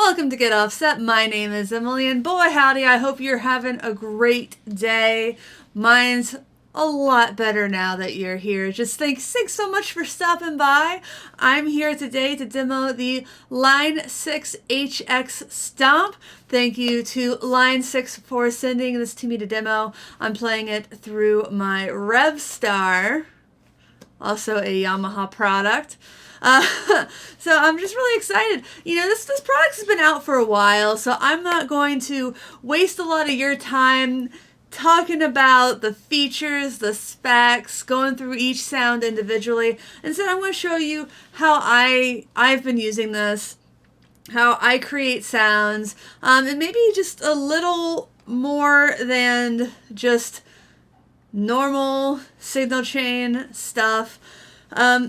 Welcome to Get Offset. My name is Emily, and boy howdy, I hope you're having a great day. Mine's a lot better now that you're here. Just thanks so much for stopping by. I'm here today to demo the Line 6 HX Stomp. Thank you to Line 6 for sending this to me to demo. I'm playing it through my Revstar, also a Yamaha product. So I'm just really excited. You know, this product has been out for a while, so I'm not going to waste a lot of your time talking about the features, the specs, going through each sound individually. Instead, I'm going to show you how I've been using this, how I create sounds, and maybe just a little more than just normal signal chain stuff. So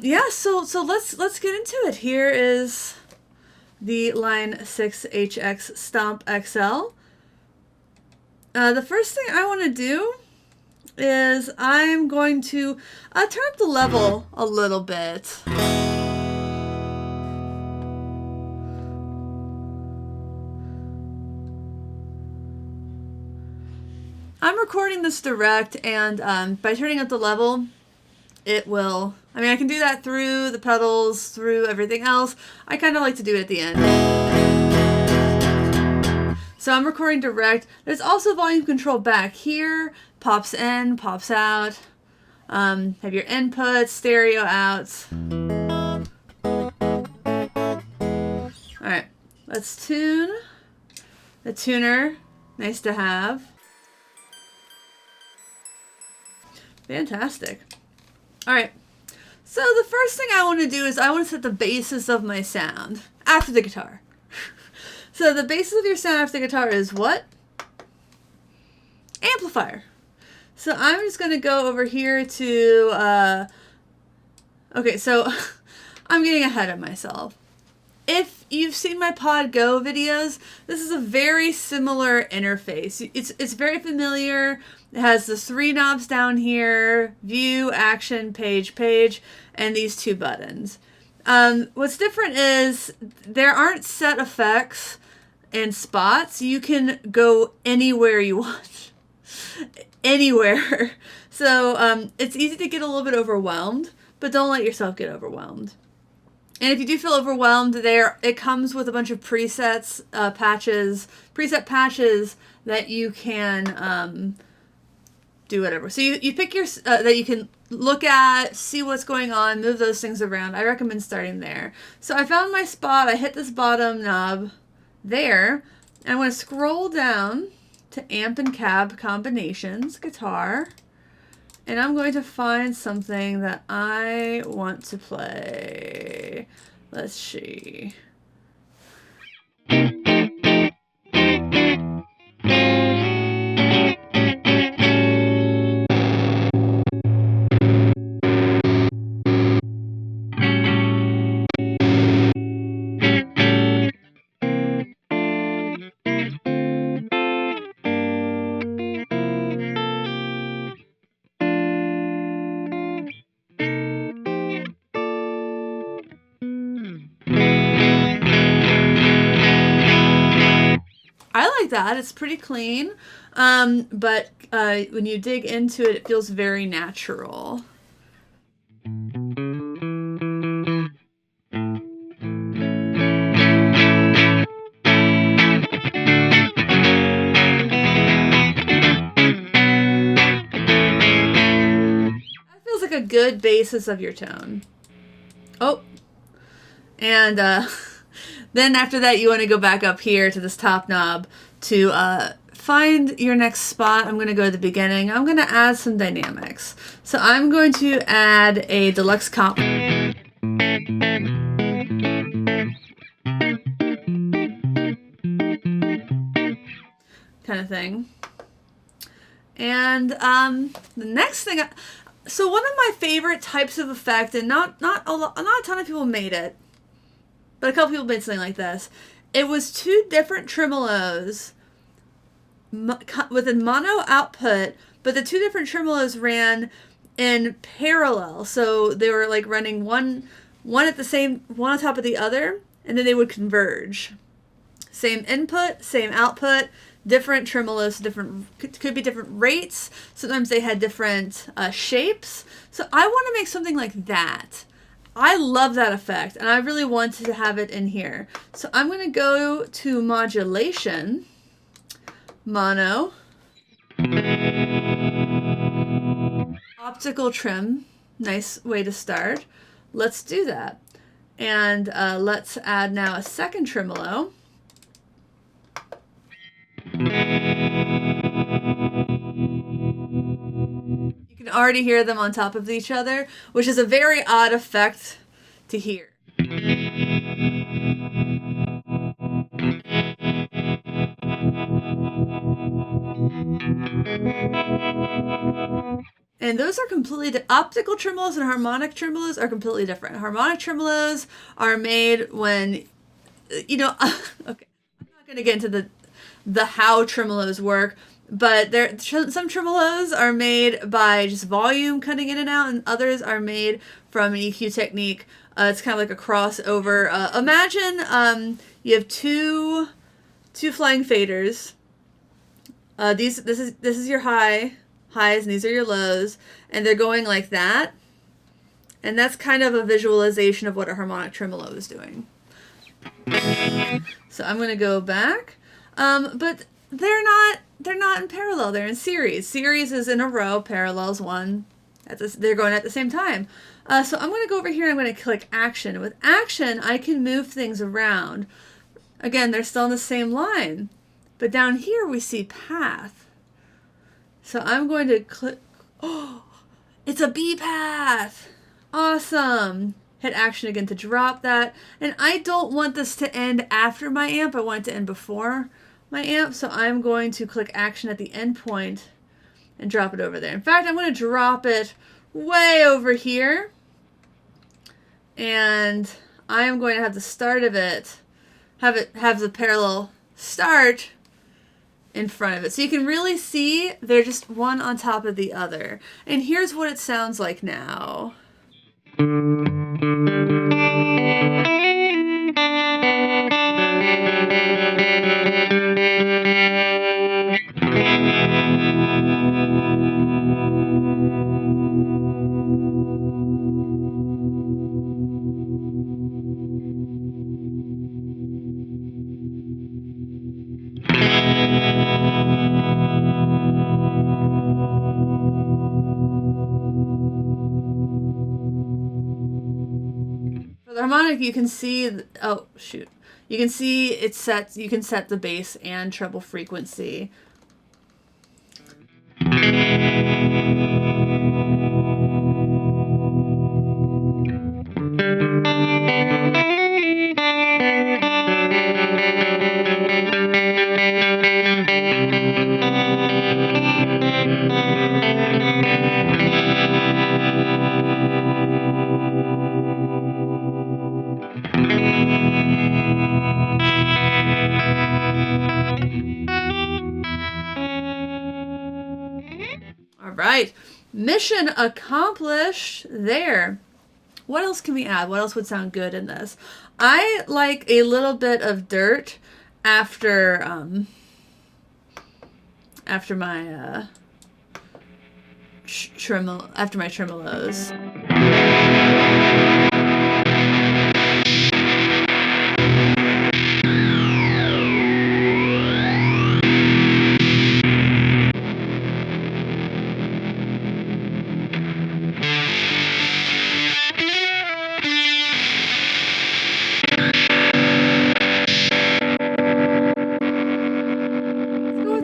let's get into it. Here is the Line 6 HX Stomp XL. The first thing I want to do is I'm going to turn up the level a little bit. I'm recording this direct, and by turning up the level, it will, I can do that through the pedals, through everything else. I kind of like to do it at the end. So I'm recording direct. There's also volume control back here. Pops in, pops out. Have your inputs, stereo outs. Alright, let's tune the tuner. Nice to have. Fantastic. Alright, so the first thing I want to do is I want to set the basis of my sound after the guitar. So the basis of your sound after the guitar is what? Amplifier. So I'm just going to go over here to, okay, so I'm getting ahead of myself. If you've seen my Pod Go videos, this is a very similar interface. It's very familiar. It has the three knobs down here, view, action, page, and these two buttons. What's different is there aren't set effects and spots. You can go anywhere you want. Anywhere. So it's easy to get a little bit overwhelmed, but don't let yourself get overwhelmed. And if you do feel overwhelmed, it comes with a bunch of presets, preset patches that you can do whatever. So you pick your, that you can look at, see what's going on, move those things around. I recommend starting there. So I found my spot. I hit this bottom knob there. And I'm going to scroll down to amp and cab combinations, guitar. And I'm going to find something that I want to play. Let's see. I like that. It's pretty clean, but when you dig into it, it feels very natural. That feels like a good basis of your tone. Oh, and then after that, you want to go back up here to this top knob to find your next spot. I'm going to go to the beginning. I'm going to add some dynamics. So I'm going to add a deluxe comp. Kind of thing. And the next thing, so one of my favorite types of effect, and not a ton of people made it, but a couple people made something like this. It was two different tremolos with a mono output, but the two different tremolos ran in parallel. So they were like running one at the same, one on top of the other, and then they would converge. Same input, same output, different tremolos, could be different rates. Sometimes they had different shapes. So I want to make something like that. I love that effect, and I really wanted to have it in here. So I'm going to go to modulation, mono, optical trim, nice way to start. Let's do that. And let's add now a second tremolo. You can already hear them on top of each other, which is a very odd effect to hear. And those are completely optical tremolos and harmonic tremolos are completely different. Harmonic tremolos are made when, you know, okay, I'm not going to get into the how tremolos work, but some tremolos are made by just volume cutting in and out, and others are made from an EQ technique. It's kind of like a crossover. Imagine you have two flying faders. This is your highs, and these are your lows, and they're going like that. And that's kind of a visualization of what a harmonic tremolo is doing. So I'm going to go back. But they're not in parallel. They're in series. Series is in a row. Parallels one. They're going at the same time. So I'm going to go over here and I'm going to click action. With action, I can move things around. Again, they're still in the same line. But down here we see path. So I'm going to click. Oh, it's a B path. Awesome. Hit action again to drop that. And I don't want this to end after my amp. I want it to end before my amp. So I'm going to click action at the end point and drop it over there. In fact, I'm going to drop it way over here. And I am going to have the start of it, have the parallel start in front of it. So you can really see they're just one on top of the other. And here's what it sounds like now. For the harmonic, you can see, oh shoot, you can see it's set. You can set the bass and treble frequency. All right, mission accomplished there. What else can we add? What else would sound good in this? I like a little bit of dirt after my tremolos.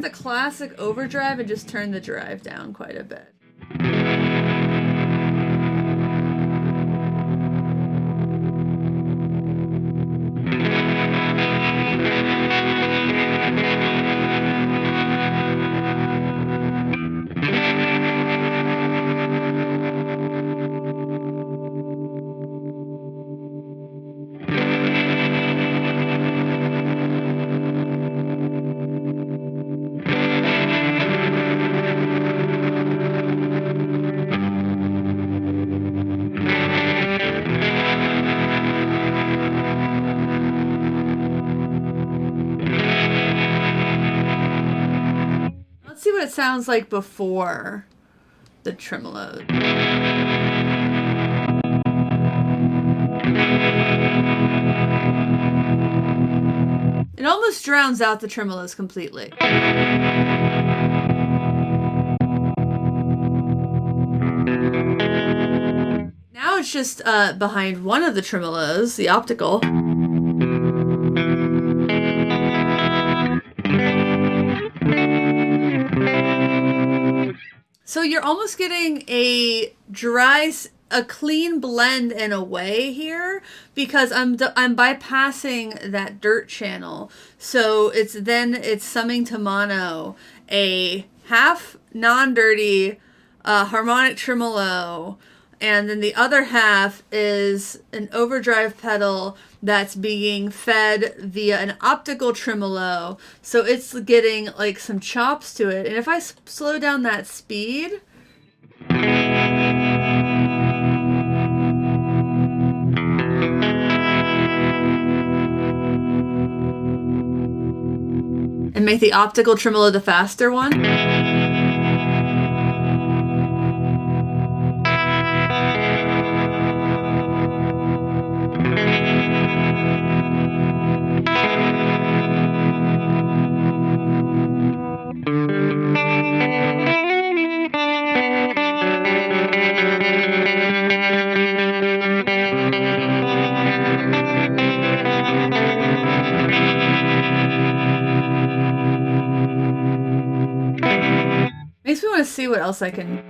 The classic overdrive and just turn the drive down quite a bit. what it sounds like before the tremolo. It almost drowns out the tremolos completely. Now it's just behind one of the tremolos, the optical. So you're almost getting a clean blend in a way here, because I'm bypassing that dirt channel. So it's summing to mono a half non-dirty harmonic tremolo, and then the other half is an overdrive pedal that's being fed via an optical tremolo. So it's getting like some chops to it. And if I slow down that speed, and make the optical tremolo the faster one, makes me want to see what else I can.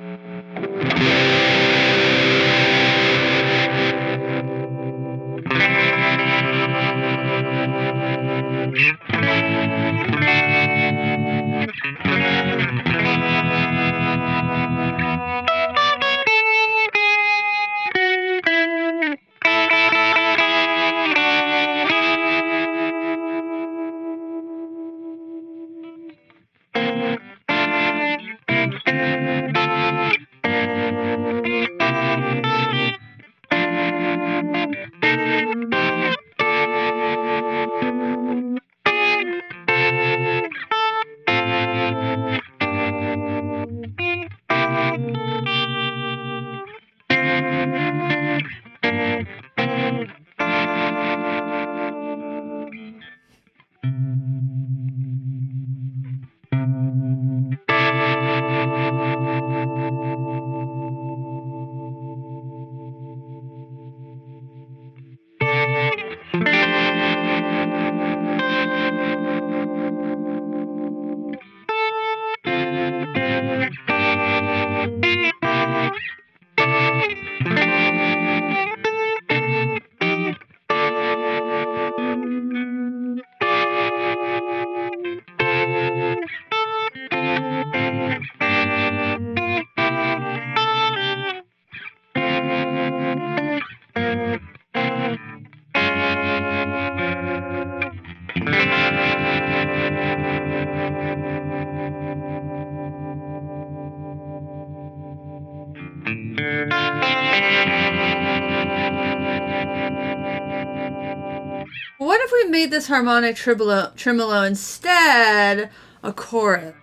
What if we made this harmonic tremolo instead a chorus?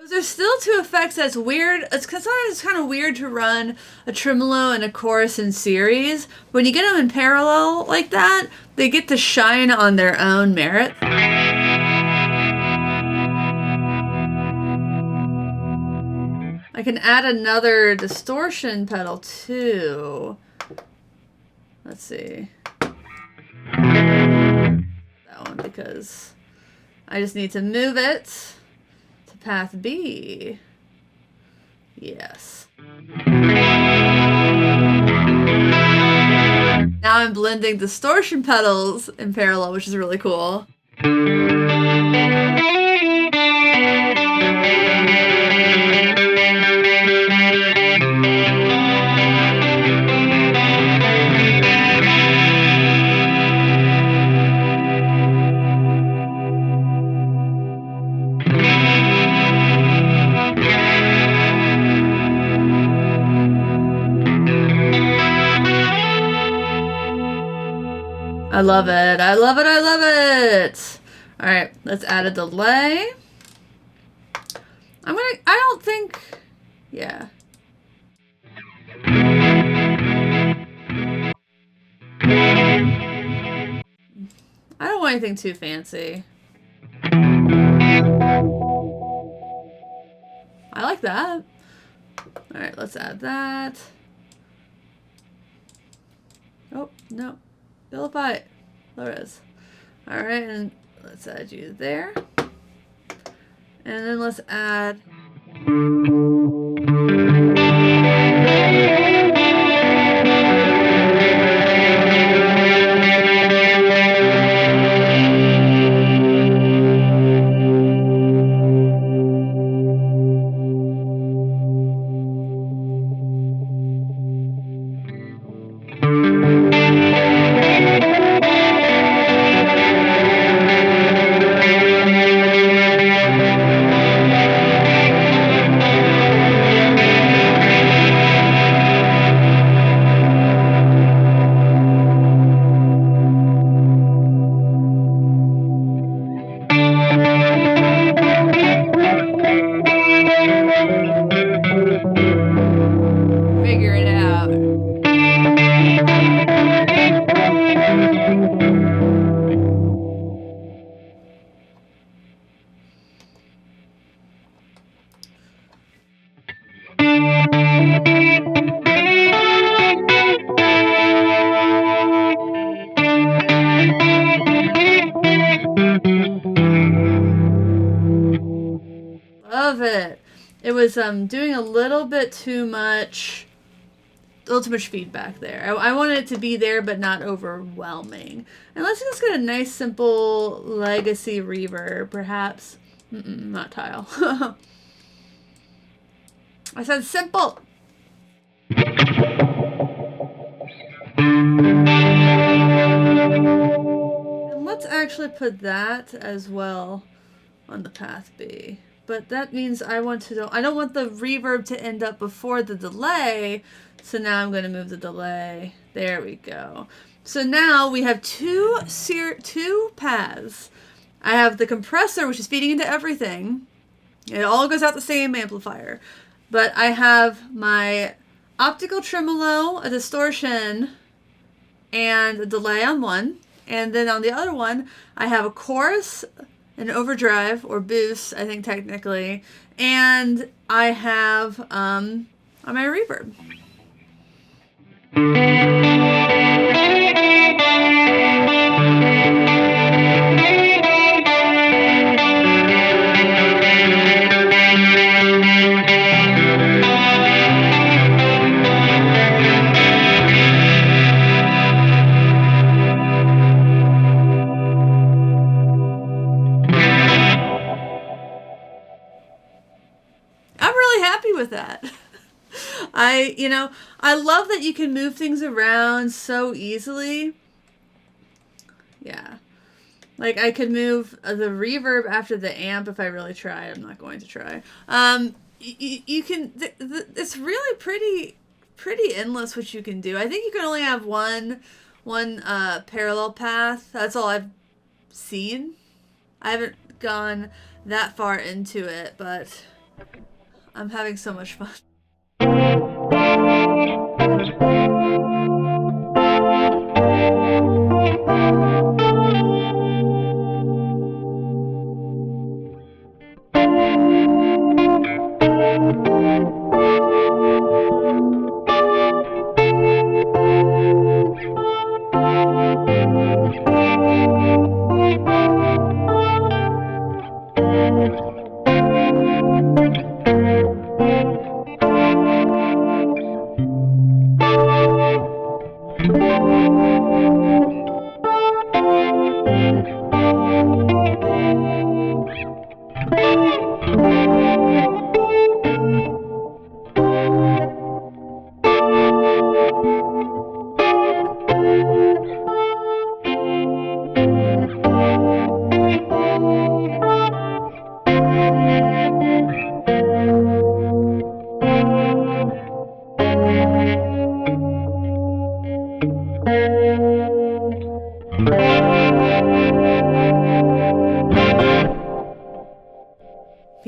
There's still two effects that's weird. Sometimes it's kind of weird to run a tremolo and a chorus in series. When you get them in parallel like that, they get to shine on their own merit. I can add another distortion pedal too. Let's see. That one, because I just need to move it to path B. Yes. Now I'm blending distortion pedals in parallel, which is really cool. I love it. I love it. I love it. All right, let's add a delay. I don't think, yeah. I don't want anything too fancy. I like that. All right, let's add that. Oh, no. Vilify. There it is. All right, and let's add you there. And then let's add... figure it out. Love it. It was doing a little too much feedback there. I wanted it to be there, but not overwhelming. And let's just get a nice, simple legacy reverb, perhaps. Not tile. I said simple. And let's actually put that as well on the path B. But that means I don't want the reverb to end up before the delay. So now I'm going to move the delay. There we go. So now we have two paths. I have the compressor, which is feeding into everything. It all goes out the same amplifier. But I have my optical tremolo, a distortion, and a delay on one. And then on the other one, I have a chorus, an overdrive or boost, I think technically, and I have my reverb. With that. I love that you can move things around so easily. Yeah. Like I could move the reverb after the amp if I really try. I'm not going to try. You can, it's really pretty endless what you can do. I think you can only have one parallel path. That's all I've seen. I haven't gone that far into it, but I'm having so much fun.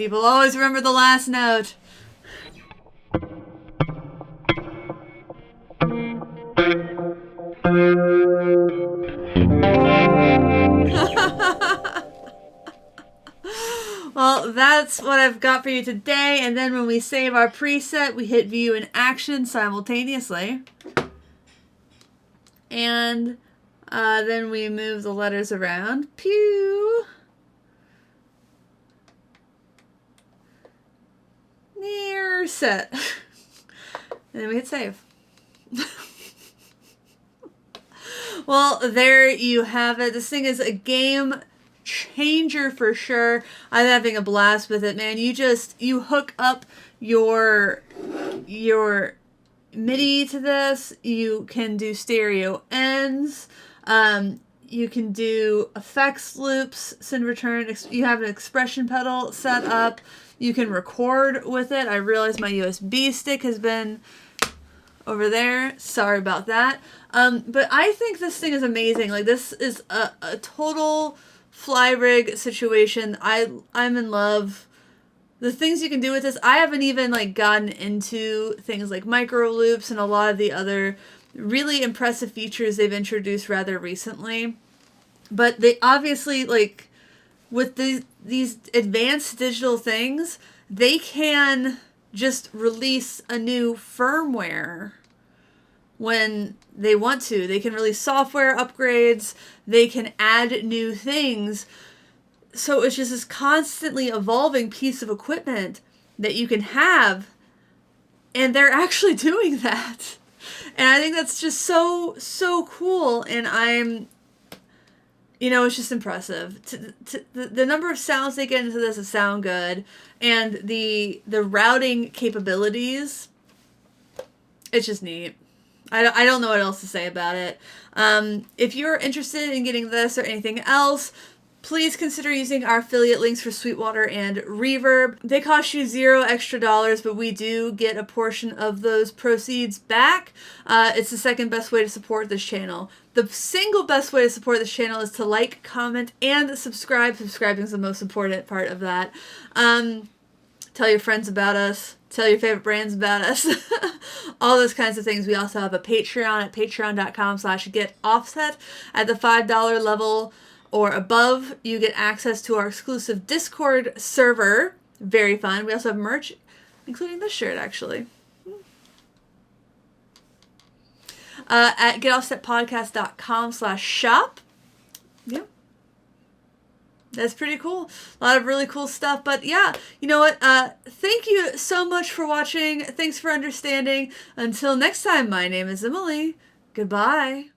People always remember the last note. Well, that's what I've got for you today. And then when we save our preset, we hit view and action simultaneously. And then we move the letters around. Pew! Near set. And then we hit save. Well, there you have it. This thing is a game changer for sure. I'm having a blast with it, man. You hook up your MIDI to this. You can do stereo ends. You can do effects loops, send return. You have an expression pedal set up. You can record with it. I realize my USB stick has been over there. Sorry about that. But I think this thing is amazing. Like, this is a total fly rig situation. I'm in love. The things you can do with this, I haven't even like gotten into things like micro loops and a lot of the other really impressive features they've introduced rather recently. But they obviously, like, with these advanced digital things, they can just release a new firmware when they want to. They can release software upgrades. They can add new things. So it's just this constantly evolving piece of equipment that you can have. And they're actually doing that. And I think that's just so cool. And I'm, it's just impressive. The number of sounds they get into this sound good. And the routing capabilities, it's just neat. I don't know what else to say about it. If you're interested in getting this or anything else, please consider using our affiliate links for Sweetwater and Reverb. They cost you $0 extra, but we do get a portion of those proceeds back. It's the second best way to support this channel. The single best way to support this channel is to like, comment, and subscribe. Subscribing is the most important part of that. Tell your friends about us. Tell your favorite brands about us. All those kinds of things. We also have a Patreon at patreon.com/getoffset. At the $5 level or above, you get access to our exclusive Discord server. Very fun. We also have merch, including this shirt, actually. At getoffsetpodcast.com/shop. Yeah. That's pretty cool. A lot of really cool stuff. But yeah, you know what? Thank you so much for watching. Thanks for understanding. Until next time, my name is Emily. Goodbye.